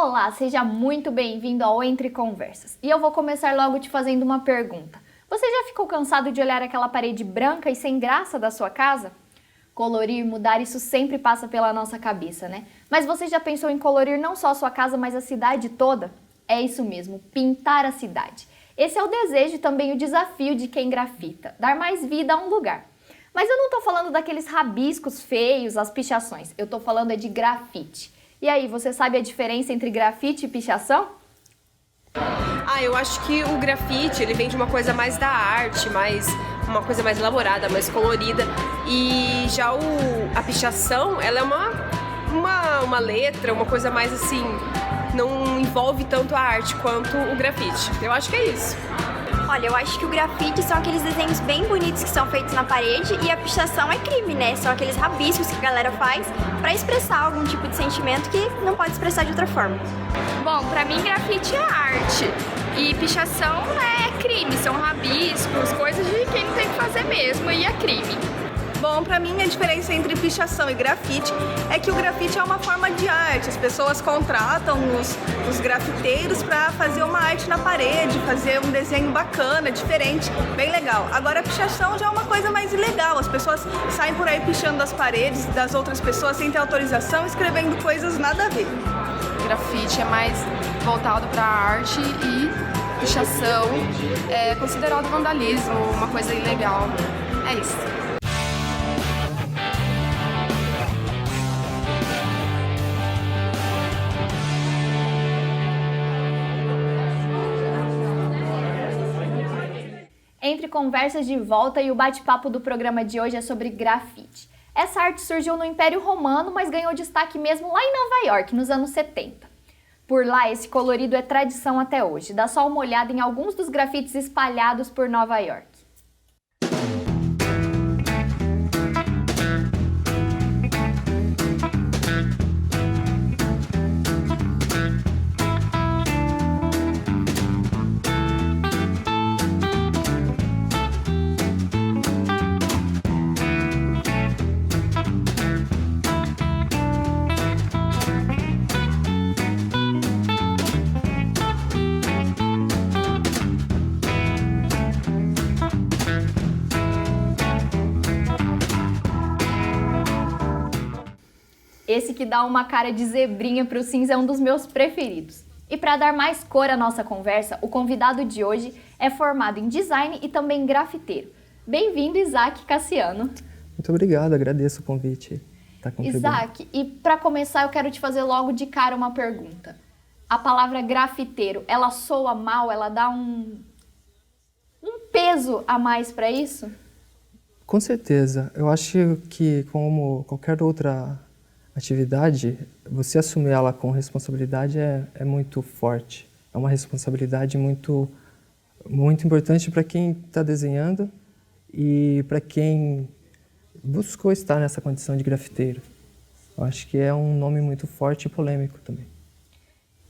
Olá, seja muito bem-vindo ao Entre Conversas. E eu vou começar logo te fazendo uma pergunta. Você já ficou cansado de olhar aquela parede branca e sem graça da sua casa? Colorir, mudar, isso sempre passa pela nossa cabeça, né? Mas você já pensou em colorir não só a sua casa, mas a cidade toda? É isso mesmo, pintar a cidade. Esse é o desejo e também o desafio de quem grafita, dar mais vida a um lugar. Mas eu não tô falando daqueles rabiscos feios, as pichações. Eu tô falando de grafite. E aí, você sabe a diferença entre grafite e pichação? Eu acho que o grafite, ele vem de uma coisa mais da arte, uma coisa mais elaborada, mais colorida. E já a pichação, ela é uma letra, uma coisa mais assim, não envolve tanto a arte quanto o grafite. Eu acho que é isso. Olha, eu acho que o grafite são aqueles desenhos bem bonitos que são feitos na parede e a pichação é crime, né? São aqueles rabiscos que a galera faz pra expressar algum tipo de sentimento que não pode expressar de outra forma. Bom, pra mim grafite é arte e pichação é crime, são rabiscos, coisas de quem não tem que fazer mesmo e é crime. Bom, pra mim a diferença entre pichação e grafite é que o grafite é uma forma de arte. As pessoas contratam os grafiteiros para fazer uma arte na parede, fazer um desenho bacana, diferente, bem legal. Agora a pichação já é uma coisa mais ilegal. As pessoas saem por aí pichando as paredes das outras pessoas sem ter autorização, escrevendo coisas nada a ver. Grafite é mais voltado para a arte e pichação é considerado vandalismo, uma coisa ilegal. É isso. Entre Conversas de volta e o bate-papo do programa de hoje é sobre grafite. Essa arte surgiu no Império Romano, mas ganhou destaque mesmo lá em Nova York, nos anos 70. Por lá, esse colorido é tradição até hoje. Dá só uma olhada em alguns dos grafites espalhados por Nova York. Esse que dá uma cara de zebrinha para o cinza é um dos meus preferidos. E para dar mais cor à nossa conversa, o convidado de hoje é formado em design e também grafiteiro. Bem-vindo, Isaac Cassiano. Muito obrigado, agradeço o convite. Isaac, e para começar eu quero te fazer logo de cara uma pergunta. A palavra grafiteiro, ela soa mal, ela dá um peso a mais para isso? Com certeza. Eu acho que como qualquer outra atividade, você assumir ela com responsabilidade é muito forte. É uma responsabilidade muito importante para quem está desenhando e para quem buscou estar nessa condição de grafiteiro. Eu acho que é um nome muito forte e polêmico também.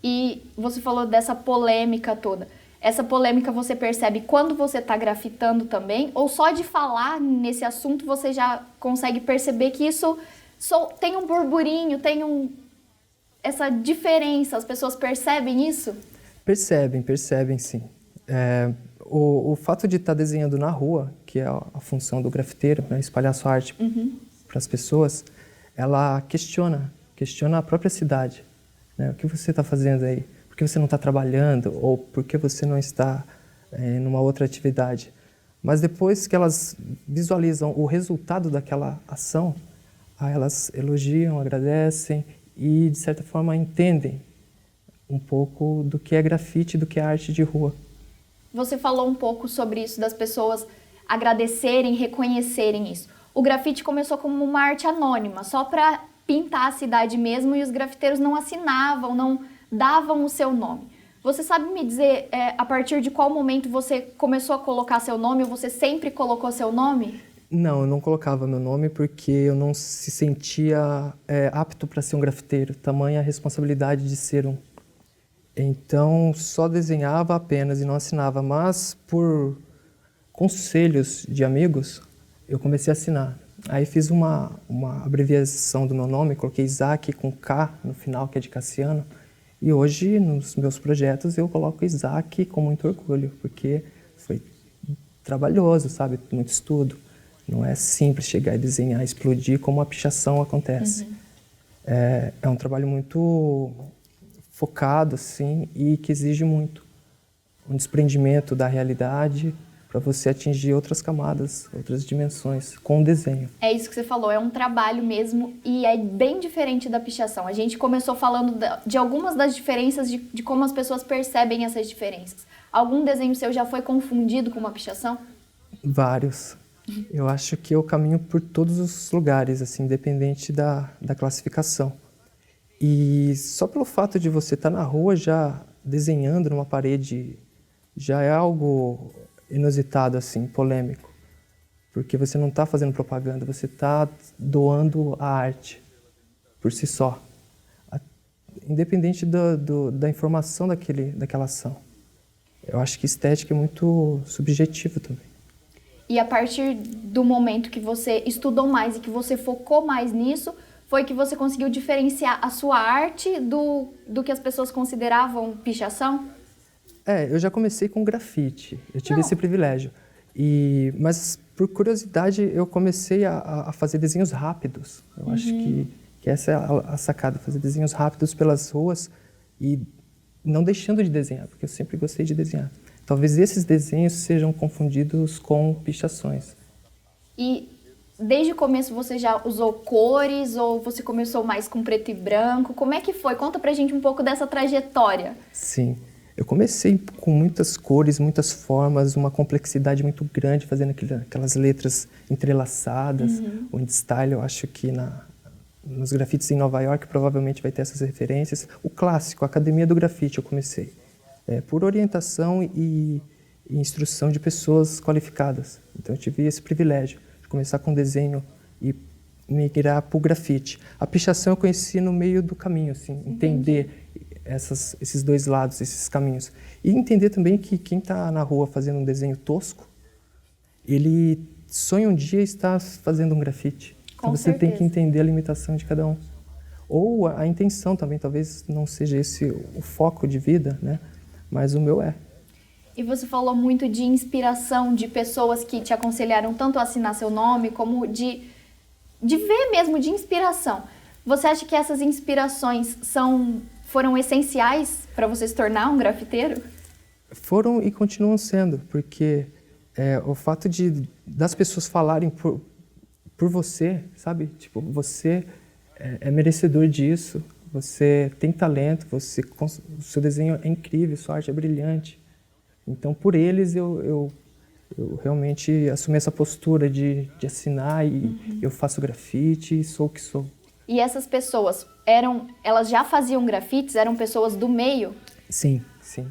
E você falou dessa polêmica toda. Essa polêmica você percebe quando você está grafitando também? Ou só de falar nesse assunto você já consegue perceber que isso tem um burburinho, essa diferença? As pessoas percebem isso? Percebem sim. O fato de estar desenhando na rua, que é a função do grafiteiro, né, espalhar sua arte para as pessoas, ela questiona a própria cidade. Né? O que você está fazendo aí? Por que você não está trabalhando? Ou por que você não está numa outra atividade? Mas depois que elas visualizam o resultado daquela ação, elas elogiam, agradecem e, de certa forma, entendem um pouco do que é grafite, do que é arte de rua. Você falou um pouco sobre isso, das pessoas agradecerem, reconhecerem isso. O grafite começou como uma arte anônima, só para pintar a cidade mesmo, e os grafiteiros não assinavam, não davam o seu nome. Você sabe me dizer a partir de qual momento você começou a colocar seu nome, ou você sempre colocou seu nome? Não, eu não colocava meu nome porque eu não se sentia apto para ser um grafiteiro, tamanha a responsabilidade de ser um. Então, só desenhava apenas e não assinava, mas por conselhos de amigos, eu comecei a assinar. Aí fiz uma abreviação do meu nome, coloquei Isaac com K no final, que é de Cassiano, E hoje, nos meus projetos, eu coloco Isaac com muito orgulho, porque foi trabalhoso, sabe? Muito estudo. Não é simples chegar e desenhar, explodir como a pichação acontece. É um trabalho muito focado, assim, e que exige muito. Um desprendimento da realidade para você atingir outras camadas, outras dimensões com o desenho. É isso que você falou, é um trabalho mesmo e é bem diferente da pichação. A gente começou falando de algumas das diferenças, de como as pessoas percebem essas diferenças. Algum desenho seu já foi confundido com uma pichação? Vários. Eu acho que eu caminho por todos os lugares, assim, independente da classificação. E só pelo fato de você estar na rua já desenhando numa parede, já é algo inusitado, assim, polêmico. Porque você não está fazendo propaganda, você está doando a arte por si só. Independente da informação daquela ação. Eu acho que estética é muito subjetivo também. E a partir do momento que você estudou mais e que você focou mais nisso, foi que você conseguiu diferenciar a sua arte do que as pessoas consideravam pichação? Eu já comecei com grafite, eu tive esse privilégio. Mas, por curiosidade, eu comecei a fazer desenhos rápidos. Eu acho que essa é a sacada, fazer desenhos rápidos pelas ruas e não deixando de desenhar, porque eu sempre gostei de desenhar. Talvez esses desenhos sejam confundidos com pichações. E desde o começo você já usou cores ou você começou mais com preto e branco? Como é que foi? Conta pra gente um pouco dessa trajetória. Sim, eu comecei com muitas cores, muitas formas, uma complexidade muito grande, fazendo aquelas letras entrelaçadas. O IndStyle, eu acho que nos grafites em Nova York provavelmente vai ter essas referências. O clássico, a Academia do Grafite, eu comecei. Por orientação e instrução de pessoas qualificadas. Então eu tive esse privilégio de começar com desenho e migrar para o grafite. A pichação eu conheci no meio do caminho, assim, entender esses dois lados, esses caminhos. E entender também que quem está na rua fazendo um desenho tosco, ele sonha um dia estar fazendo um grafite. Então você tem que entender a limitação de cada um. Ou a intenção também, talvez não seja esse o foco de vida, né? Mas o meu é. E você falou muito de inspiração, de pessoas que te aconselharam tanto a assinar seu nome, como de ver mesmo, de inspiração. Você acha que essas inspirações foram essenciais para você se tornar um grafiteiro? Foram e continuam sendo, porque o fato das pessoas falarem por você, sabe? Tipo, você é merecedor disso. Você tem talento, o seu desenho é incrível, sua arte é brilhante. Então, por eles, eu realmente assumi essa postura de assinar e eu faço grafite e sou o que sou. E essas pessoas, elas já faziam grafites? Eram pessoas do meio? Sim, sim.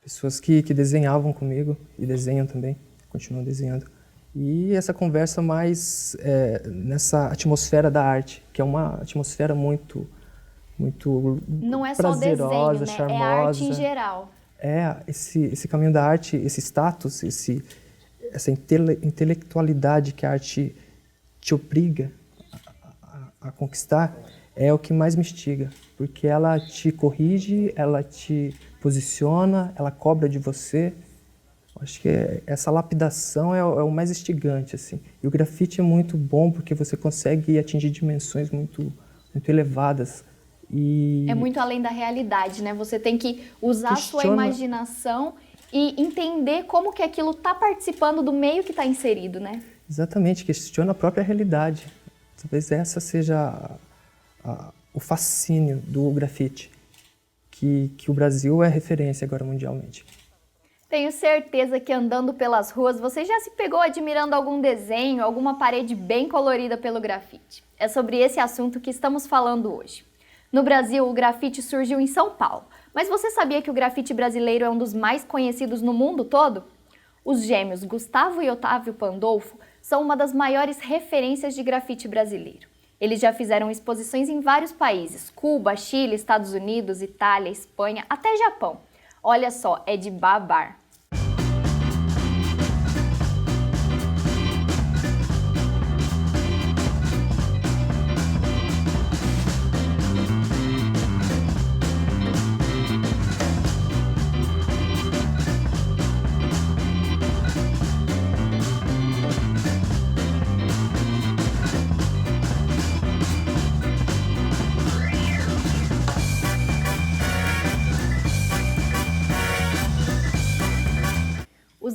Pessoas que desenhavam comigo e desenham também, continuam desenhando. E essa conversa mais nessa atmosfera da arte, que é uma atmosfera muito não é só o prazerosa, desenho, né? charmosa. É a arte em geral. Esse caminho da arte, esse status, essa intelectualidade que a arte te obriga a conquistar, é o que mais me instiga. Porque ela te corrige, ela te posiciona, ela cobra de você. Acho que essa lapidação é o mais instigante, assim. E o grafite é muito bom porque você consegue atingir dimensões muito elevadas. É muito além da realidade, né? Você tem que usar a sua imaginação e entender como que aquilo está participando do meio que está inserido, né? Exatamente, questiona a própria realidade. Talvez essa seja o fascínio do grafite, que o Brasil é referência agora mundialmente. Tenho certeza que andando pelas ruas você já se pegou admirando algum desenho, alguma parede bem colorida pelo grafite. É sobre esse assunto que estamos falando hoje. No Brasil, o grafite surgiu em São Paulo, mas você sabia que o grafite brasileiro é um dos mais conhecidos no mundo todo? Os gêmeos Gustavo e Otávio Pandolfo são uma das maiores referências de grafite brasileiro. Eles já fizeram exposições em vários países: Cuba, Chile, Estados Unidos, Itália, Espanha, até Japão. Olha só, é de babar.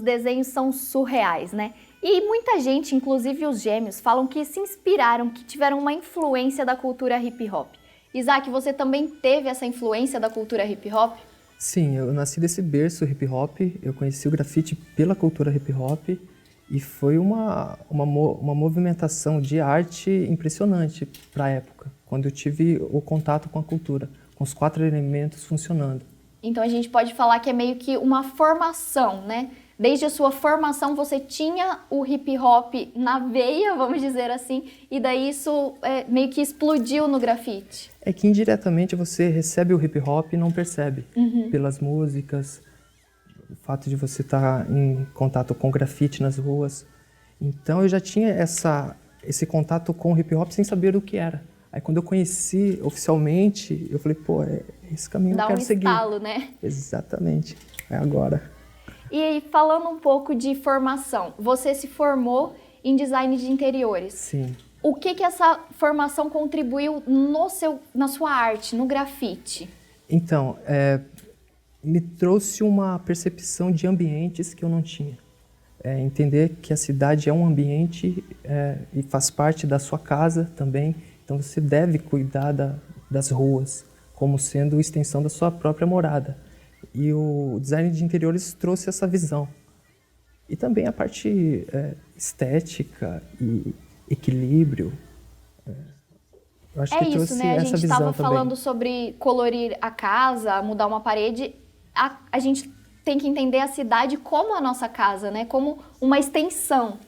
desenhos são surreais, né? E muita gente, inclusive os gêmeos, falam que se inspiraram, que tiveram uma influência da cultura hip hop. Isaac, você também teve essa influência da cultura hip hop? Sim, eu nasci desse berço hip hop, eu conheci o grafite pela cultura hip hop e foi uma movimentação de arte impressionante para a época, quando eu tive o contato com a cultura, com os 4 elementos funcionando. Então a gente pode falar que é meio que uma formação, né? Desde a sua formação você tinha o hip hop na veia, vamos dizer assim, e daí isso meio que explodiu no grafite. É que indiretamente você recebe o hip hop e não percebe, pelas músicas, o fato de você estar em contato com grafite nas ruas. Então eu já tinha esse contato com o hip hop sem saber o que era. Aí quando eu conheci oficialmente, eu falei, pô, é esse caminho que eu quero seguir. Dá um estalo, né? Exatamente, é agora. E aí, falando um pouco de formação, você se formou em design de interiores. Sim. O que essa formação contribuiu na sua arte, no grafite? Então, me trouxe uma percepção de ambientes que eu não tinha. Entender que a cidade é um ambiente e faz parte da sua casa também. Então você deve cuidar das ruas como sendo extensão da sua própria morada. E o design de interiores trouxe essa visão. E também a parte estética e equilíbrio. Eu acho que isso, trouxe né? A essa gente visão estava também. falando sobre colorir a casa, mudar uma parede. A gente tem que entender a cidade como a nossa casa, né? Como uma extensão.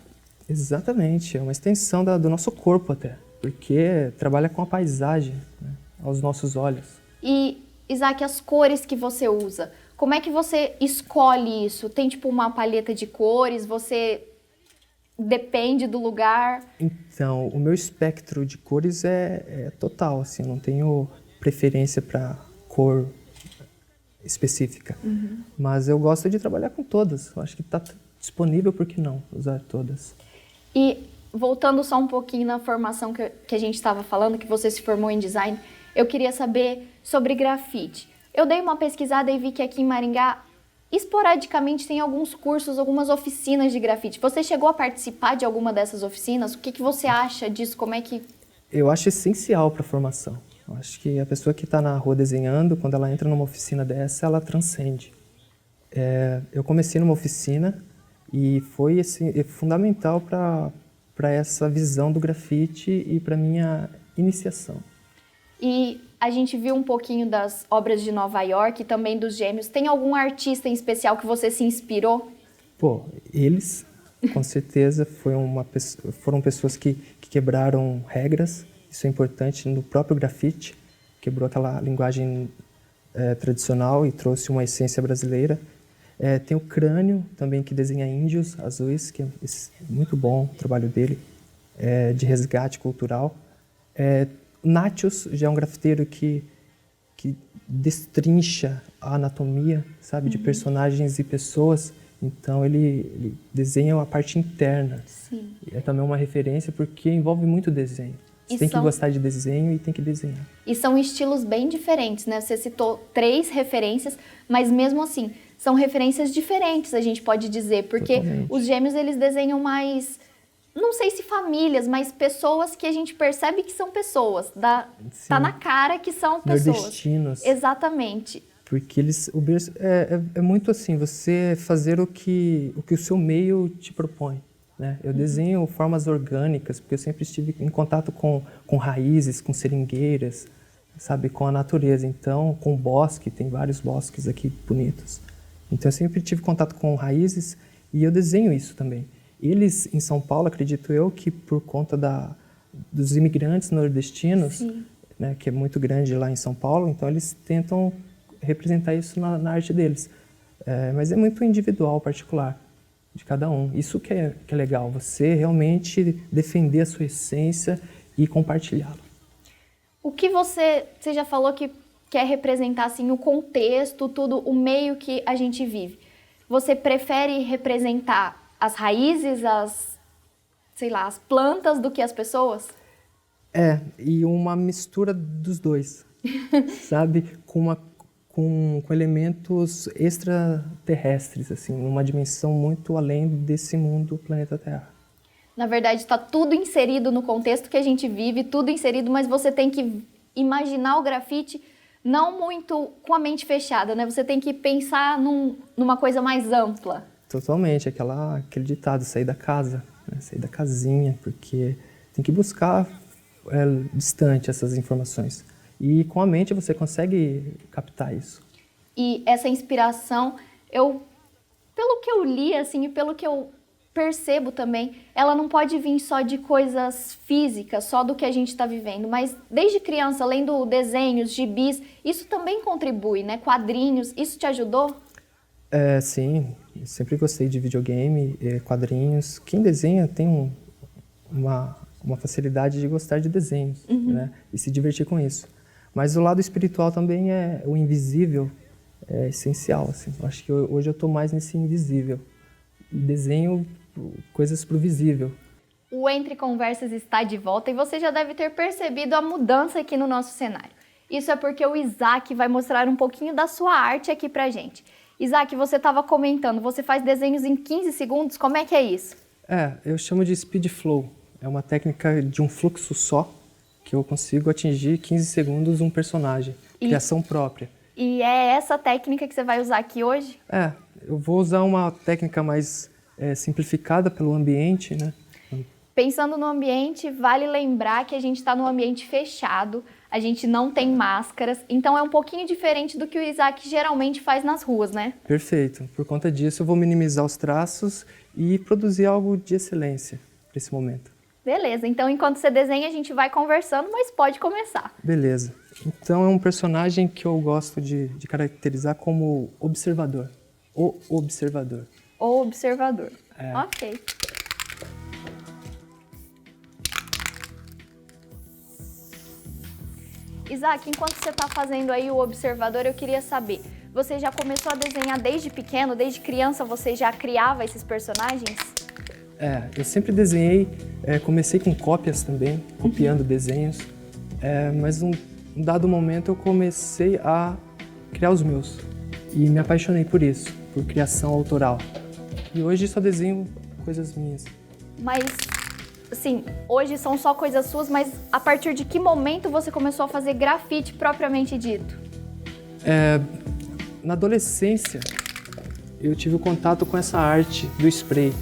Exatamente, é uma extensão do nosso corpo até. Porque trabalha com a paisagem, né, aos nossos olhos. E, Isaac, as cores que você usa, como é que você escolhe isso? Tem tipo uma paleta de cores? Você depende do lugar? Então, o meu espectro de cores é total, assim, eu não tenho preferência para cor específica. Mas eu gosto de trabalhar com todas. Eu acho que está disponível, por que não usar todas? E voltando só um pouquinho na formação que a gente estava falando, que você se formou em design, eu queria saber sobre grafite. Eu dei uma pesquisada e vi que aqui em Maringá, esporadicamente, tem alguns cursos, algumas oficinas de grafite. Você chegou a participar de alguma dessas oficinas? O que você acha disso? Como é que... Eu acho essencial para a formação. Eu acho que a pessoa que está na rua desenhando, quando ela entra numa oficina dessa, ela transcende. Eu comecei numa oficina e foi assim, fundamental para essa visão do grafite e para minha iniciação. E a gente viu um pouquinho das obras de Nova York e também dos Gêmeos. Tem algum artista em especial que você se inspirou? Pô, eles, com certeza, foram pessoas que quebraram regras. Isso é importante no próprio grafite. Quebrou aquela linguagem tradicional e trouxe uma essência brasileira. Tem o Crânio, também, que desenha índios azuis, que é muito bom o trabalho dele, de resgate cultural. Natius já é um grafiteiro que destrincha a anatomia, sabe, de personagens e pessoas. Então, ele desenha a parte interna. Sim. É também uma referência porque envolve muito desenho. Você tem que gostar de desenho e tem que desenhar. E são estilos bem diferentes, né? Você citou 3 referências, mas mesmo assim, são referências diferentes, a gente pode dizer. Porque Totalmente. Os Gêmeos, eles desenham mais, não sei se famílias, mas pessoas que a gente percebe que são pessoas. Tá na cara que são pessoas. Nordestinos. Exatamente. Porque o berço é muito assim, você fazer o que o seu meio te propõe. Né? Eu desenho formas orgânicas, porque eu sempre estive em contato com raízes, com seringueiras, sabe, com a natureza. Então, com bosque, tem vários bosques aqui bonitos. Então, eu sempre tive contato com raízes e eu desenho isso também. Eles, em São Paulo, acredito eu, que por conta dos imigrantes nordestinos, né, que é muito grande lá em São Paulo, então eles tentam representar isso na arte deles. Mas é muito individual, particular, de cada um. Isso que é legal, você realmente defender a sua essência e compartilhá-la. O que você já falou que quer representar assim, o contexto, tudo, o meio que a gente vive. Você prefere representar as raízes, as plantas do que as pessoas? E uma mistura dos dois, sabe? Com com elementos extraterrestres, assim, numa dimensão muito além desse mundo planeta Terra. Na verdade, está tudo inserido no contexto que a gente vive, tudo inserido, mas você tem que imaginar o grafite não muito com a mente fechada, né? Você tem que pensar numa coisa mais ampla. Totalmente, aquele ditado, sair da casa, né? Sair da casinha, porque tem que buscar distante essas informações. E com a mente você consegue captar isso. E essa inspiração, pelo que eu li, assim, e pelo que eu percebo também, ela não pode vir só de coisas físicas, só do que a gente está vivendo, mas desde criança, lendo desenhos, gibis, isso também contribui, né? Quadrinhos, isso te ajudou? Sim, eu sempre gostei de videogame, quadrinhos. Quem desenha tem uma facilidade de gostar de desenhos, né? E se divertir com isso. Mas o lado espiritual também o invisível é essencial, assim. Eu acho que hoje eu estou mais nesse invisível. E desenho coisas para o visível. O Entre Conversas está de volta e você já deve ter percebido a mudança aqui no nosso cenário. Isso é porque o Isaac vai mostrar um pouquinho da sua arte aqui pra gente. Isaac, você estava comentando, você faz desenhos em 15 segundos, como é que é isso? Eu chamo de speed flow. É uma técnica de um fluxo só, que eu consigo atingir 15 segundos um personagem, criação própria. E é essa técnica que você vai usar aqui hoje? Eu vou usar uma técnica mais simplificada pelo ambiente, né? Pensando no ambiente, vale lembrar que a gente está num ambiente fechado, a gente não tem máscaras, então é um pouquinho diferente do que o Isaac geralmente faz nas ruas, né? Perfeito. Por conta disso, eu vou minimizar os traços e produzir algo de excelência para esse momento. Beleza, então enquanto você desenha, a gente vai conversando, mas pode começar. Beleza. Então é um personagem que eu gosto de caracterizar como observador. O observador. O observador. Ok. Isaac, enquanto você está fazendo aí o observador, eu queria saber, você já começou a desenhar desde pequeno, desde criança, você já criava esses personagens? Eu sempre desenhei, comecei com cópias também, copiando desenhos, mas num dado momento eu comecei a criar os meus e me apaixonei por isso, por criação autoral. E hoje só desenho coisas minhas. Mas, assim, hoje são só coisas suas, mas a partir de que momento você começou a fazer grafite propriamente dito? Na adolescência, eu tive o contato com essa arte do spray.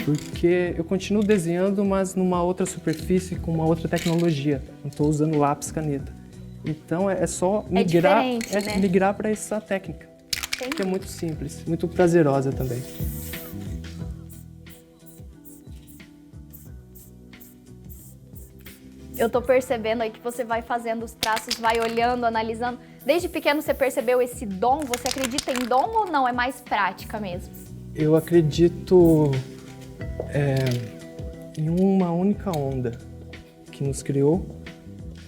Porque eu continuo desenhando, mas numa outra superfície, com uma outra tecnologia. Não estou usando lápis, caneta. Então é só migrar, né? Migrar para essa técnica. Entendi. Que é muito simples, muito prazerosa também. Eu tô percebendo aí que você vai fazendo os traços, vai olhando, analisando. Desde pequeno você percebeu esse dom? Você acredita em dom ou não? É mais prática mesmo? Eu acredito em uma única onda que nos criou,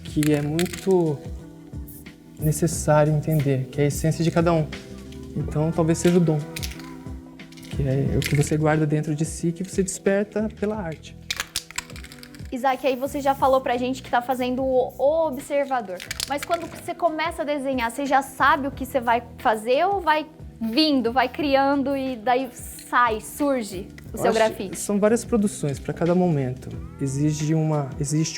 que é muito necessário entender, que é a essência de cada um. Então talvez seja o dom, que é o que você guarda dentro de si, que você desperta pela arte. Isaac, aí você já falou pra gente que tá fazendo o observador. Mas quando você começa a desenhar, você já sabe o que você vai fazer ou vai vindo, vai criando e daí surge o seu grafite? São várias produções para cada momento. Existe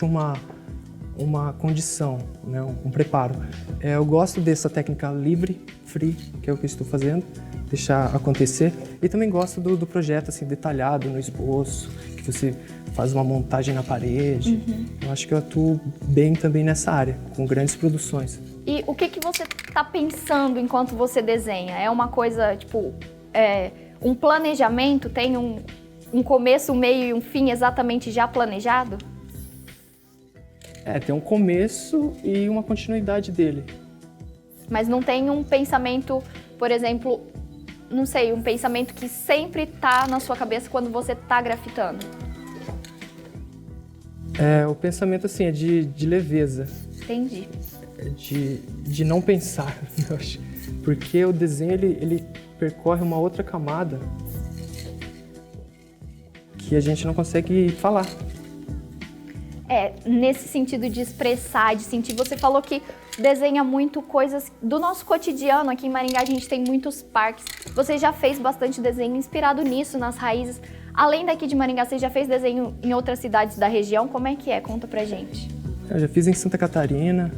uma condição, né? Um preparo. Eu gosto dessa técnica livre, free, que é o que eu estou fazendo, deixar acontecer. E também gosto do projeto assim, detalhado no esboço, que você faz uma montagem na parede. Eu acho que eu atuo bem também nessa área, com grandes produções. E o que você está pensando enquanto você desenha? É uma coisa, tipo, um planejamento? Tem um começo, um meio e um fim exatamente já planejado? Tem um começo e uma continuidade dele. Mas não tem um pensamento, por exemplo, não sei, um pensamento que sempre está na sua cabeça quando você está grafitando? O pensamento assim, é de leveza. Entendi. De não pensar, eu acho. Porque o desenho ele percorre uma outra camada que a gente não consegue falar. Nesse sentido de expressar, de sentir. Você falou que desenha muito coisas do nosso cotidiano. Aqui em Maringá a gente tem muitos parques. Você já fez bastante desenho inspirado nisso, nas raízes. Além daqui de Maringá, você já fez desenho em outras cidades da região? Como é que é? Conta pra gente. Eu já fiz em Santa Catarina,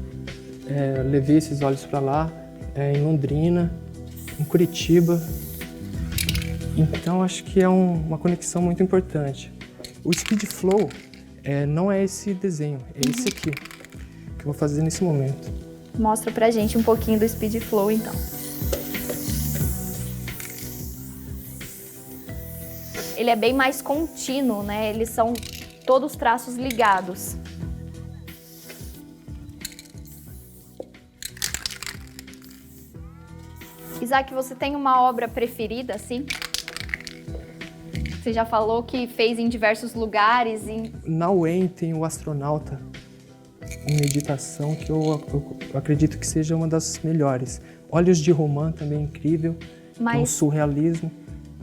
levei esses olhos para lá, em Londrina, em Curitiba. Então acho que é uma conexão muito importante. O Speed Flow não é esse desenho, é esse aqui, que eu vou fazer nesse momento. Mostra pra gente um pouquinho do Speed Flow, então. Ele é bem mais contínuo, né? Eles são todos traços ligados. Isaac, você tem uma obra preferida, assim? Você já falou que fez em diversos lugares. Na UEM tem o Astronauta, em meditação, que eu acredito que seja uma das melhores. Olhos de Romã também é incrível, Mas... é um surrealismo,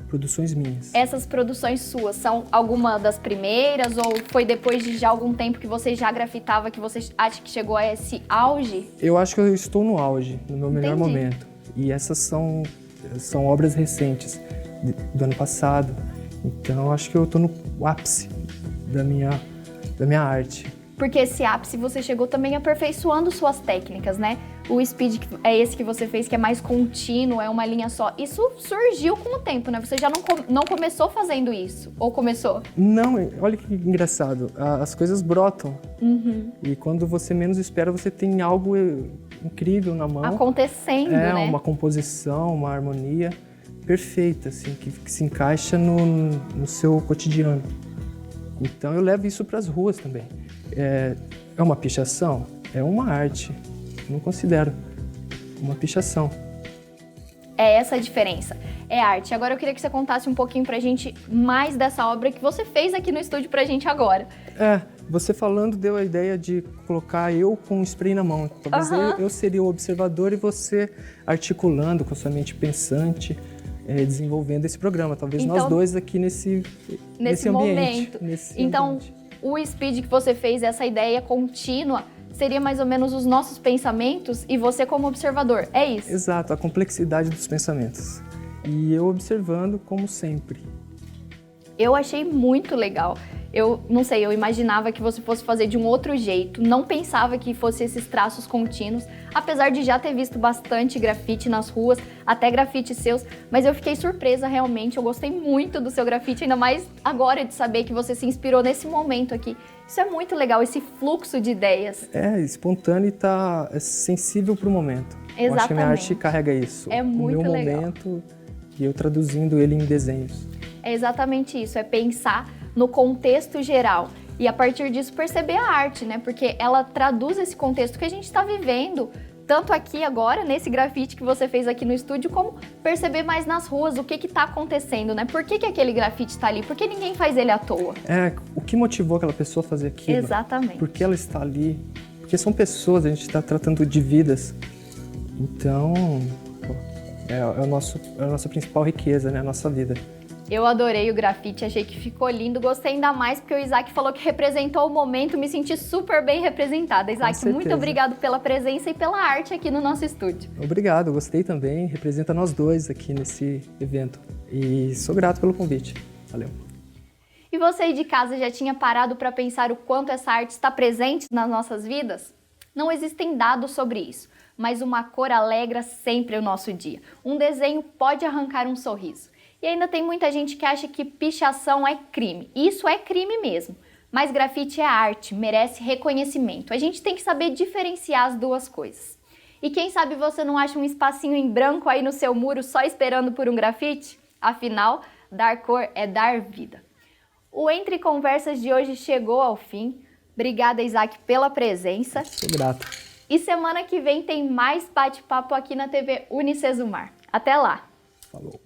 produções minhas. Essas produções suas são alguma das primeiras ou foi depois de já algum tempo que você já grafitava que você acha que chegou a esse auge? Eu acho que eu estou no auge, no meu melhor momento. E essas são obras recentes, do ano passado. Então, eu acho que eu estou no ápice da minha arte. Porque esse ápice você chegou também aperfeiçoando suas técnicas, né? O speed é esse que você fez, que é mais contínuo, é uma linha só. Isso surgiu com o tempo, né? Você já não começou fazendo isso? Ou começou? Não, olha que engraçado. As coisas brotam. Uhum. E quando você menos espera, você tem algo incrível na mão. Acontecendo, né? Uma composição, uma harmonia perfeita, assim, que se encaixa no seu cotidiano. Então eu levo isso para as ruas também. É uma pichação? É uma arte. Eu não considero uma pichação. É essa a diferença. É arte. Agora eu queria que você contasse um pouquinho pra gente mais dessa obra que você fez aqui no estúdio pra gente agora. Você falando deu a ideia de colocar eu com um spray na mão. Talvez eu seria o observador e você articulando com a sua mente pensante, desenvolvendo esse programa. Talvez então, nós dois aqui nesse ambiente. Momento. Então, o speed que você fez, essa ideia contínua, seria mais ou menos os nossos pensamentos e você como observador, é isso? Exato, a complexidade dos pensamentos. E eu observando como sempre. Eu achei muito legal. Eu não sei, eu imaginava que você fosse fazer de um outro jeito, não pensava que fosse esses traços contínuos, apesar de já ter visto bastante grafite nas ruas, até grafites seus, mas eu fiquei surpresa realmente, eu gostei muito do seu grafite, ainda mais agora de saber que você se inspirou nesse momento aqui. Isso é muito legal, esse fluxo de ideias. Espontâneo e tá sensível para o momento. Exatamente. Eu acho que a minha arte carrega isso. É muito legal. O meu legal. momento e eu traduzindo ele em desenhos. É exatamente isso, é pensar no contexto geral e a partir disso perceber a arte, né? Porque ela traduz esse contexto que a gente está vivendo, tanto aqui agora, nesse grafite que você fez aqui no estúdio, como perceber mais nas ruas o que está acontecendo, né? Por que aquele grafite está ali? Por que ninguém faz ele à toa? O que motivou aquela pessoa a fazer aquilo? Exatamente. Por que ela está ali? Porque são pessoas, a gente está tratando de vidas. Então, é a nossa principal riqueza, né? A nossa vida. Eu adorei o grafite, achei que ficou lindo, gostei ainda mais porque o Isaac falou que representou o momento, me senti super bem representada. Isaac, muito obrigado pela presença e pela arte aqui no nosso estúdio. Obrigado, gostei também, representa nós dois aqui nesse evento e sou grato pelo convite. Valeu. E você aí de casa já tinha parado para pensar o quanto essa arte está presente nas nossas vidas? Não existem dados sobre isso, mas uma cor alegra sempre o nosso dia. Um desenho pode arrancar um sorriso. E ainda tem muita gente que acha que pichação é crime. Isso é crime mesmo. Mas grafite é arte, merece reconhecimento. A gente tem que saber diferenciar as duas coisas. E quem sabe você não acha um espacinho em branco aí no seu muro só esperando por um grafite? Afinal, dar cor é dar vida. O Entre Conversas de hoje chegou ao fim. Obrigada, Isaac, pela presença. Sou grato. E semana que vem tem mais bate-papo aqui na TV Unicesumar. Até lá! Falou.